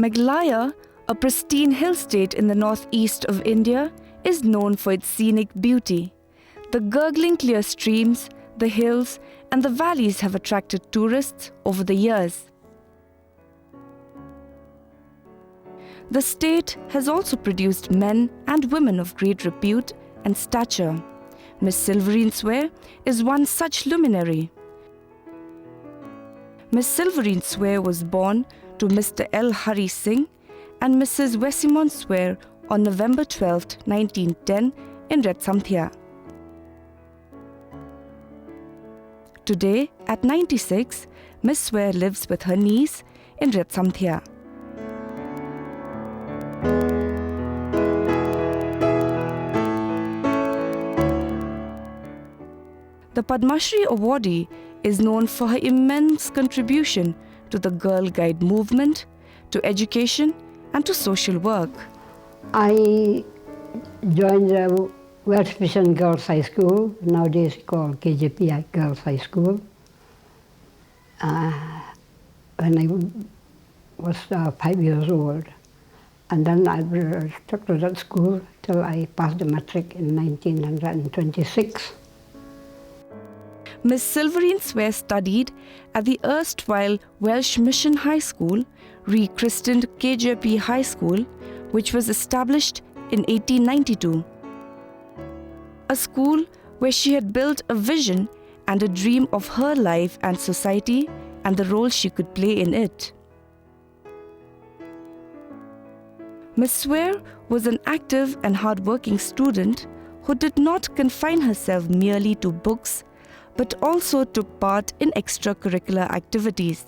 Meghalaya, a pristine hill state in the northeast of India, is known for its scenic beauty. The gurgling clear streams, the hills, and the valleys have attracted tourists over the years. The state has also produced men and women of great repute and stature. Miss Siverene Swer is one such luminary. Miss Siverene Swer was born to Mr. L. Hari Singh and Mrs. Wesimon Swer on November 12, 1910 in Retsamthia. Today, at 96, Miss Swer lives with her niece in Retsamthia. The Padma Shri awardee is known for her immense contribution to the Girl Guide movement, to education and to social work. I joined the West Mission Girls High School, nowadays called KJP Girls High School, when I was 5 years old. And then I stuck to that school till I passed the matric in 1926. Miss Siverene Swer studied at the erstwhile Welsh Mission High School, rechristened KJP High School, which was established in 1892. A school where she had built a vision and a dream of her life and society and the role she could play in it. Miss Swer was an active and hard-working student who did not confine herself merely to books, but also took part in extracurricular activities.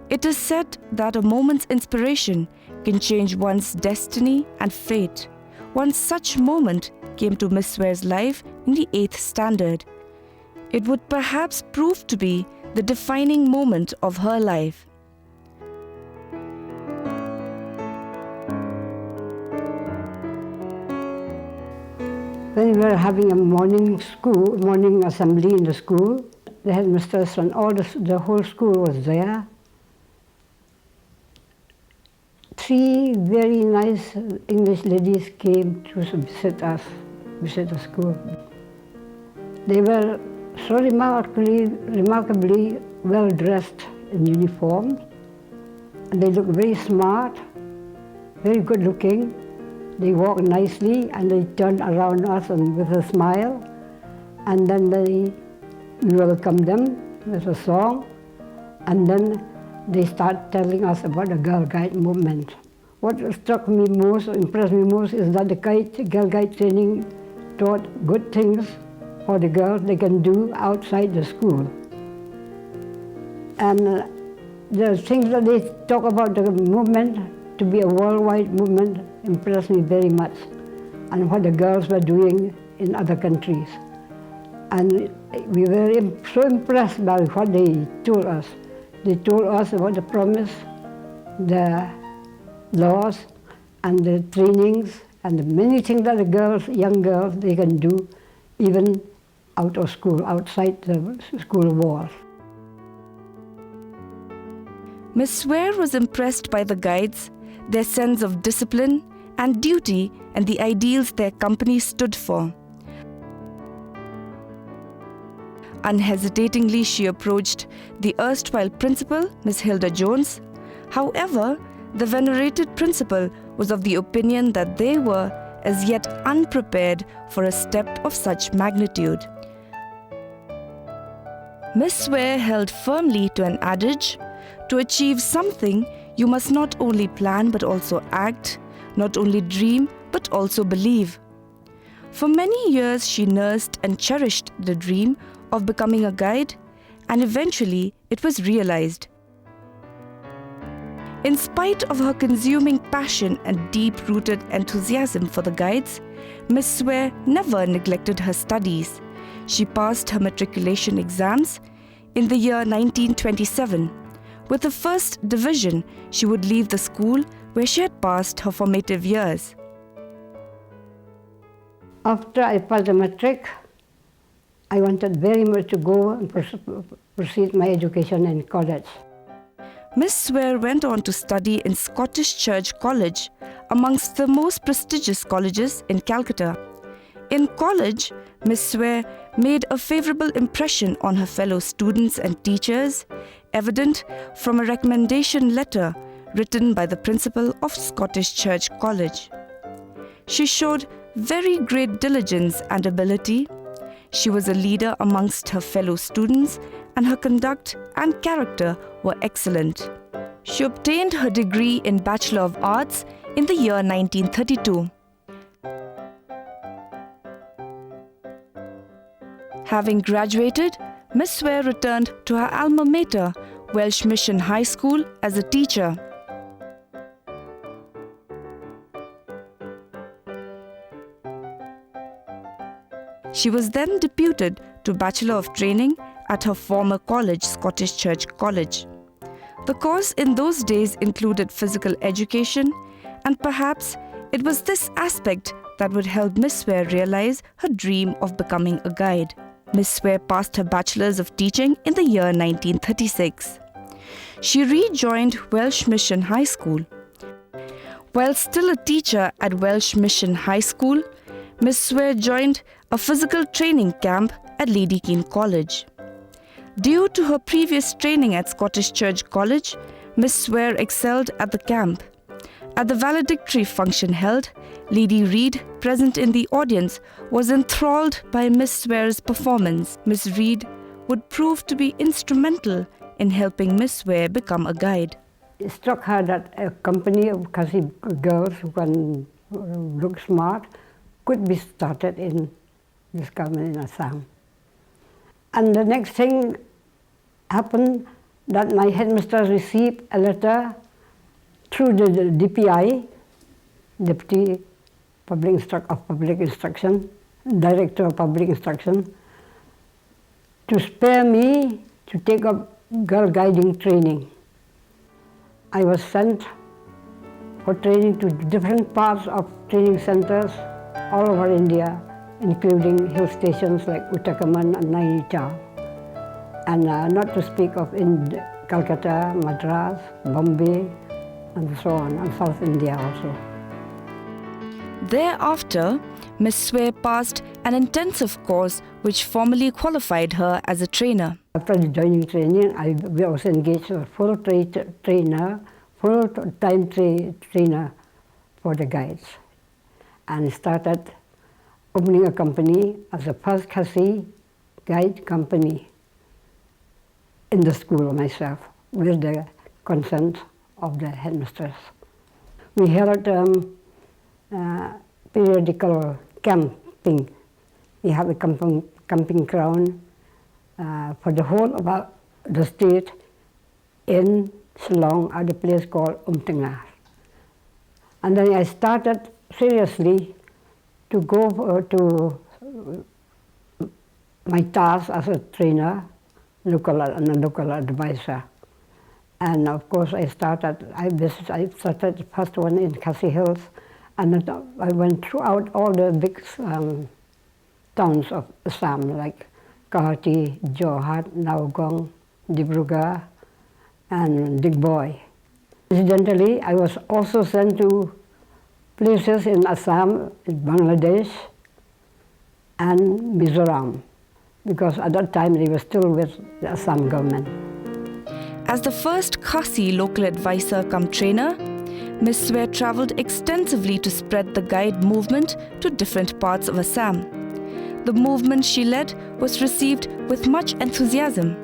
It is said that a moment's inspiration can change one's destiny and fate. One such moment came to Miss Swer's life in the 8th standard. It would perhaps prove to be the defining moment of her life. When we were having a morning assembly in the school, the headmistress and the whole school was there. 3 very nice English ladies came to visit the school. They were so remarkably well dressed in uniform, and they looked very smart, very good looking. They walked nicely and they turned around us and with a smile, and then we welcomed them with a song, and then they started telling us about the Girl Guide movement. What struck me most, impressed me most, is that the Girl Guide training taught good things for the girls they can do outside the school. And the things that they talk about the movement to be a worldwide movement impressed me very much, and what the girls were doing in other countries. And we were so impressed by what they told us. They told us about the promise, the laws, and the trainings, and the many things that the young girls, they can do even out of school, outside the school walls. Miss Swer was impressed by the guides, their sense of discipline and duty, and the ideals their company stood for. Unhesitatingly, she approached the erstwhile principal, Miss Hilda Jones. However, the venerated principal was of the opinion that they were as yet unprepared for a step of such magnitude. Miss Swer held firmly to an adage: to achieve something, you must not only plan but also act, not only dream but also believe. For many years, she nursed and cherished the dream of becoming a guide, and eventually it was realized. In spite of her consuming passion and deep-rooted enthusiasm for the guides, Miss Swer never neglected her studies. She passed her matriculation exams in the year 1927. With the first division, she would leave the school where she had passed her formative years. After I passed the matric, I wanted very much to go and proceed my education in college. Miss Swer went on to study in Scottish Church College, amongst the most prestigious colleges in Calcutta. In college, Miss Swer made a favourable impression on her fellow students and teachers, evident from a recommendation letter written by the principal of Scottish Church College. She showed very great diligence and ability. She was a leader amongst her fellow students, and her conduct and character were excellent. She obtained her degree in Bachelor of Arts in the year 1932. Having graduated, Miss Swer returned to her alma mater, Welsh Mission High School, as a teacher. She was then deputed to Bachelor of Training at her former college, Scottish Church College. The course in those days included physical education, and perhaps it was this aspect that would help Miss Swer realize her dream of becoming a guide. Miss Swer passed her Bachelor's of Teaching in the year 1936. She rejoined Welsh Mission High School. While still a teacher at Welsh Mission High School, Miss Swer joined a physical training camp at Lady Keane College. Due to her previous training at Scottish Church College, Miss Swer excelled at the camp. At the valedictory function held, Lady Reed, present in the audience, was enthralled by Miss Swer's performance. Miss Reed would prove to be instrumental in helping Miss Swer become a guide. It struck her that a company of Kasi girls who can look smart could be started in this government in Assam. And the next thing happened that my headmistress received a letter through the DPI, Deputy of Public Instruction, Director of Public Instruction, to spare me to take up girl guiding training. I was sent for training to different parts of training centers all over India, including hill stations like Uttakaman and Nainital, and not to speak of in Calcutta, Madras, Bombay, and so on, and South India also. Thereafter, Miss Swer passed an intensive course which formally qualified her as a trainer. After joining training, I was engaged as a full-time trainer for the guides, and started opening a company as the first Khasi guide company in the school myself, with the consent of the headmistress. We held periodical camping. We have a camping ground for the whole of the state in Shillong at a place called Umtangar. And then I started seriously to go to my task as a trainer, local and a local advisor. And of course I started the first one in Khasi Hills, and I went throughout all the big towns of Assam, like Guwahati, Jorhat, Naugong, Dibrugarh, and Digboy. Incidentally, I was also sent to places in Assam, in Bangladesh, and Mizoram, because at that time they were still with the Assam government. As the first Khasi local advisor cum trainer, Miss Swer travelled extensively to spread the guide movement to different parts of Assam. The movement she led was received with much enthusiasm.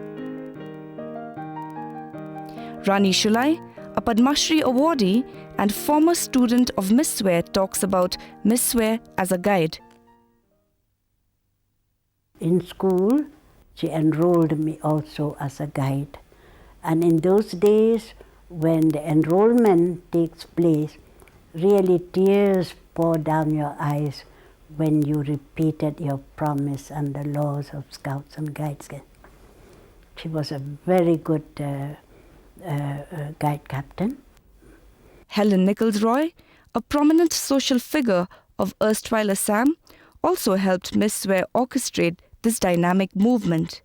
Rani Shulai, a Padma Shri awardee and former student of Miss Swer, talks about Miss Swer as a guide. In school, she enrolled me also as a guide. And in those days, when the enrollment takes place, really tears pour down your eyes when you repeated your promise and the laws of Scouts and Guides. She was a very good guide captain. Helen Nichols Roy, a prominent social figure of erstwhile Assam, also helped Miss Swer orchestrate this dynamic movement.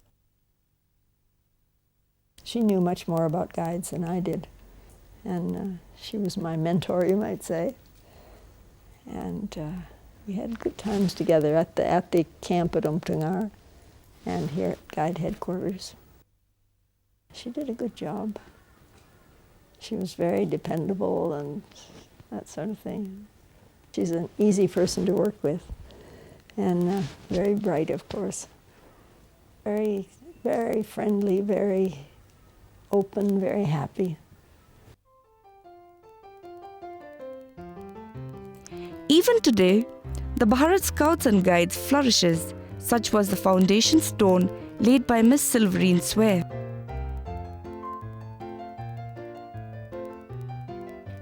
She knew much more about guides than I did. And she was my mentor, you might say. And we had good times together at the camp at Umtungar and here at guide headquarters. She did a good job. She was very dependable and that sort of thing. She's an easy person to work with and very bright, of course. Very, very friendly, very open, very happy. Even today, the Bharat Scouts and Guides flourishes. Such was the foundation stone laid by Miss Siverene Swer.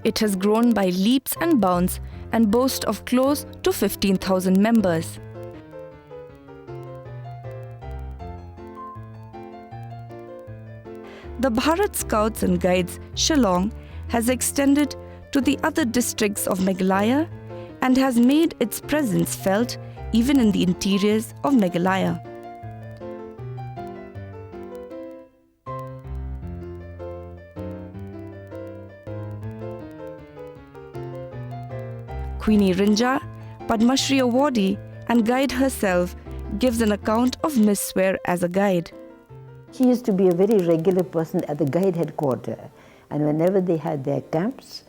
It has grown by leaps and bounds and boasts of close to 15,000 members. The Bharat Scouts and Guides Shillong has extended to the other districts of Meghalaya and has made its presence felt even in the interiors of Meghalaya. Queenie Rinja, Padma Shri awardee and guide herself, gives an account of Miss Swer as a guide. She used to be a very regular person at the guide headquarters, and whenever they had their camps,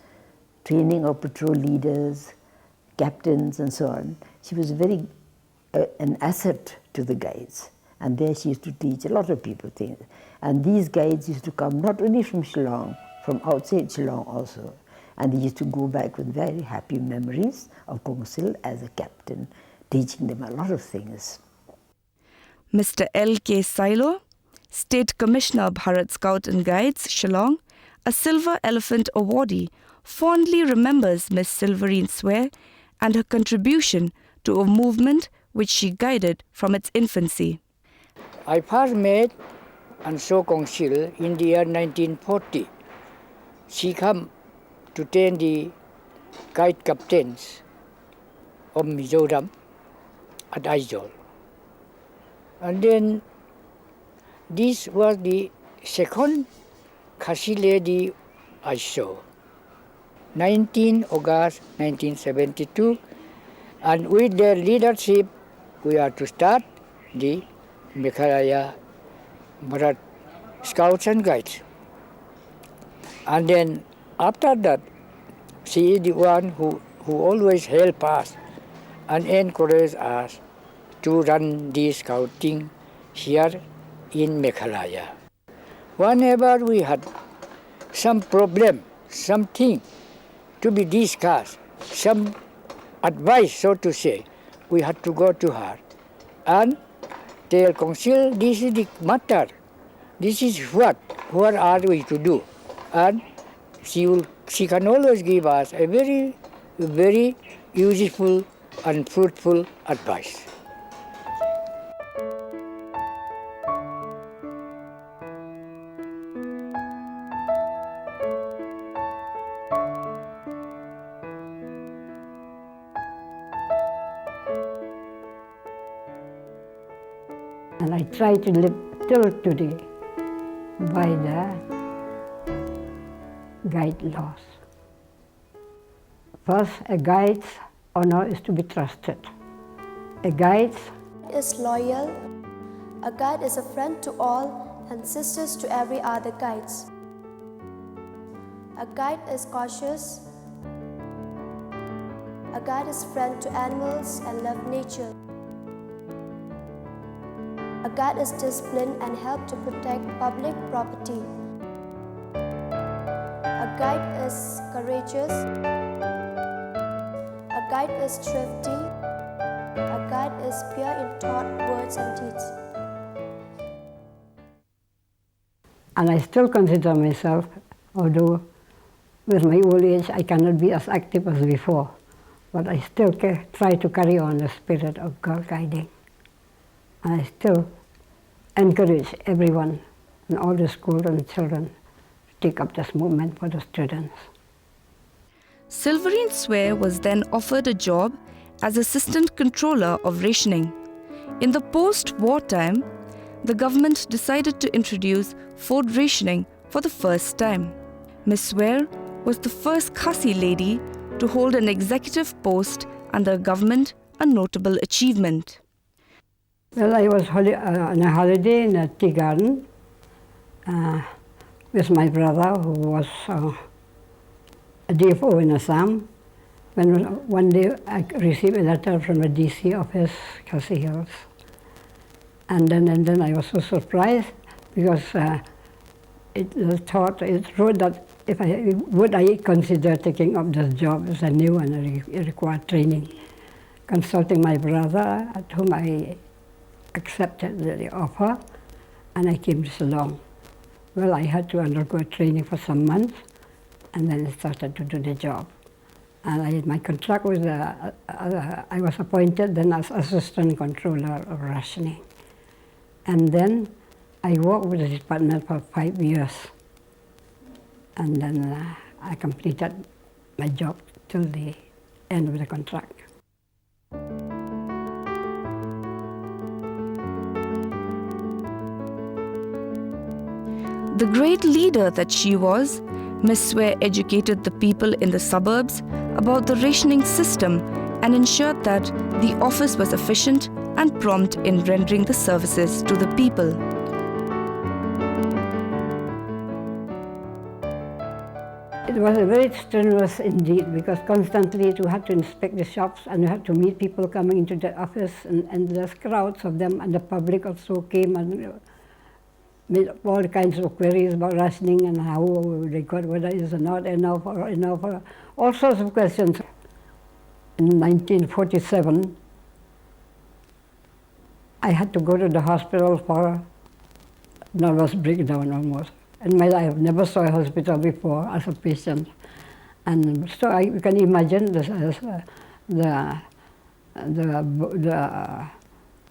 training of patrol leaders, captains and so on, she was very an asset to the guides. And there she used to teach a lot of people things. And these guides used to come not only from Shillong, from outside Shillong also. And they used to go back with very happy memories of Kongsil as a captain, teaching them a lot of things. Mr. L.K. Silo, State Commissioner Bharat Scout and Guides, Shillong, a Silver Elephant awardee, fondly remembers Miss Siverene Swer and her contribution to a movement which she guided from its infancy. I first met and saw Kongsil in the year 1940. She came to train the guide captains of Mizoram at Aizawl. And then this was the second Khasi lady I saw. 19 August 1972, and with their leadership we are to start the Meghalaya Bharat Scouts and Guides. And then after that, she is the one who always help us and encourage us to run the scouting here in Meghalaya. Whenever we had some problem, something to be discussed, some advice, so to say, we had to go to her and tell Kongsil, this is the matter, this is what are we to do, and she can always give us a very, very useful and fruitful advice. And I try to live till today by the guide laws. First, a guide's honor is to be trusted. A guide is loyal. A guide is a friend to all and sisters to every other guides. A guide is cautious. A guide is friend to animals and love nature. A guide is disciplined and help to protect public property. A guide is courageous. A guide is thrifty. A guide is pure in thought, words and deeds. And I still consider myself, although with my old age I cannot be as active as before, but I still try to carry on the spirit of girl guiding. And I still encourage everyone and all the schools and children to take up this movement for the students. Siverene Swer was then offered a job as Assistant Controller of Rationing. In the post-war time, the government decided to introduce food rationing for the first time. Miss Swer was the first Khasi lady to hold an executive post under government, a notable achievement. Well, I was on a holiday in a tea garden with my brother, who was a DFO in Assam. When one day I received a letter from the DC office, Khasi Hills. And then I was so surprised because it wrote that would I consider taking up this job as a new and it required training. Consulting my brother, at whom I accepted the offer, and I came to Ceylon. Well, I had to undergo training for some months, and then I started to do the job. And my contract was, I was appointed then as assistant controller of rationing. And then I worked with the department for 5 years. And then I completed my job till the end of the contract. The great leader that she was, Miss Swer educated the people in the suburbs about the rationing system and ensured that the office was efficient and prompt in rendering the services to the people. It was very strenuous indeed, because constantly you had to inspect the shops and you had to meet people coming into the office, and there's crowds of them, and the public also came and made all kinds of queries about rationing and how they got, whether it's not enough or enough, or all sorts of questions. In 1947, I had to go to the hospital for nervous breakdown almost. In my life, I never saw a hospital before as a patient. And so you can imagine the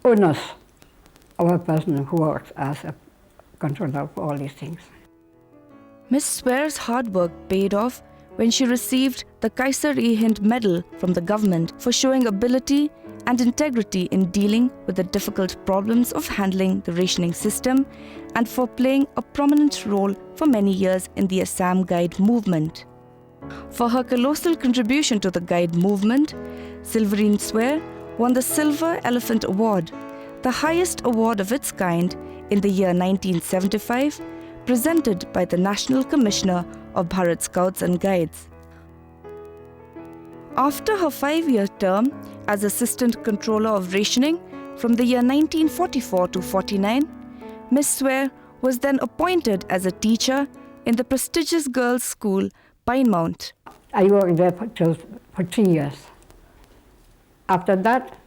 onus of a person who works as a controller for all these things. Miss Swer's hard work paid off when she received the Kaiser-e-Hind Medal from the government for showing ability and integrity in dealing with the difficult problems of handling the rationing system, and for playing a prominent role for many years in the Assam Guide movement. For her colossal contribution to the Guide movement, Siverene Swer won the Silver Elephant Award, the highest award of its kind, in the year 1975, presented by the National Commissioner of Bharat Scouts and Guides. After her 5-year term as Assistant Controller of Rationing from the year 1944 to 49, Miss Swer was then appointed as a teacher in the prestigious girls' school, Pine Mount. I worked there for 3 years. After that,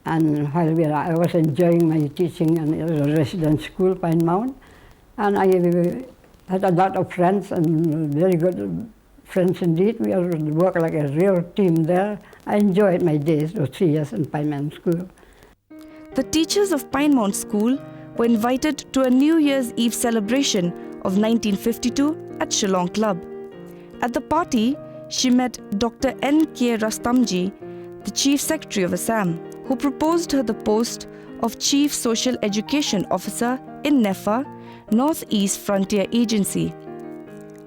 and while I was enjoying my teaching in a residence school, Pine Mount, and I had a lot of friends, and very good friends indeed. We worked like a real team there. I enjoyed my days, those 3 years in Pine Mount School. The teachers of Pine Mount School were invited to a New Year's Eve celebration of 1952 at Shillong Club. At the party, she met Dr. N.K. Rastamji, the Chief Secretary of Assam, who proposed her the post of Chief Social Education Officer in NEFA, North-East Frontier Agency.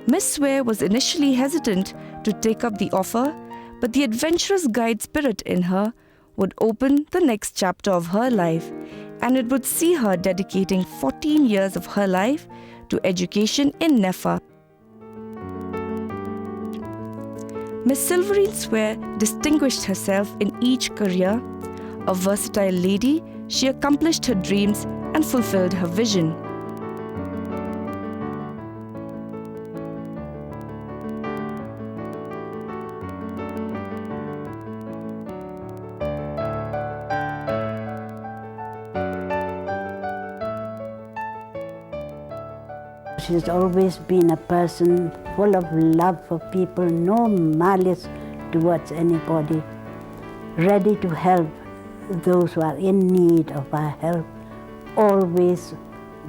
Miss Swer was initially hesitant to take up the offer, but the adventurous guide spirit in her would open the next chapter of her life, and it would see her dedicating 14 years of her life to education in NEFA. Miss Siverene Swer distinguished herself in each career. A versatile lady, she accomplished her dreams and fulfilled her vision. She's always been a person full of love for people, no malice towards anybody, ready to help those who are in need of our help, always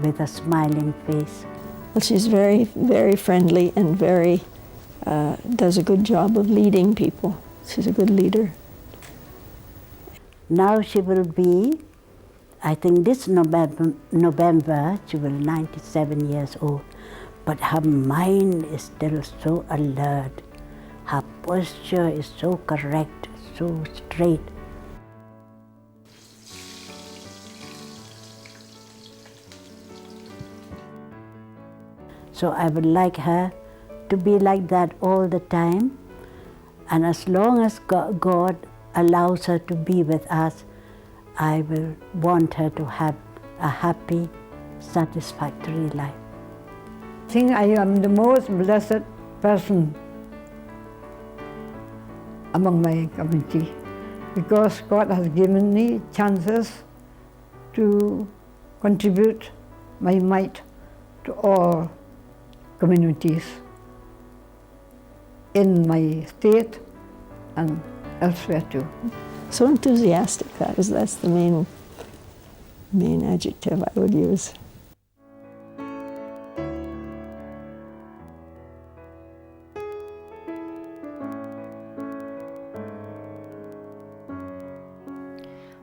with a smiling face. Well, she's very, very friendly and very, does a good job of leading people. She's a good leader. Now she will be I think this November she will 97 years old, but her mind is still so alert. Her posture is so correct, so straight. So I would like her to be like that all the time. And as long as God allows her to be with us, I will want her to have a happy, satisfactory life. I think I am the most blessed person among my community because God has given me chances to contribute my might to all communities in my state and elsewhere too. So enthusiastic, that's the main adjective I would use.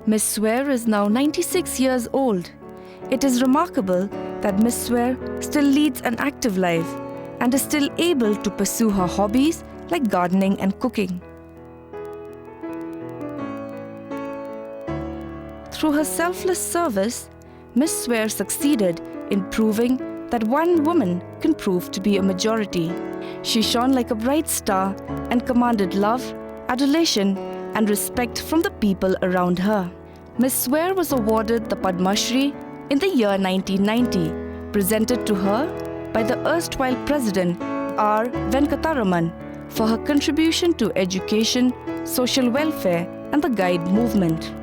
Miss Swer is now 96 years old. It is remarkable that Miss Swer still leads an active life and is still able to pursue her hobbies like gardening and cooking. Through her selfless service, Miss Swer succeeded in proving that one woman can prove to be a majority. She shone like a bright star and commanded love, adulation, and respect from the people around her. Miss Swer was awarded the Padma Shri in the year 1990, presented to her by the erstwhile President R. Venkataraman for her contribution to education, social welfare, and the guide movement.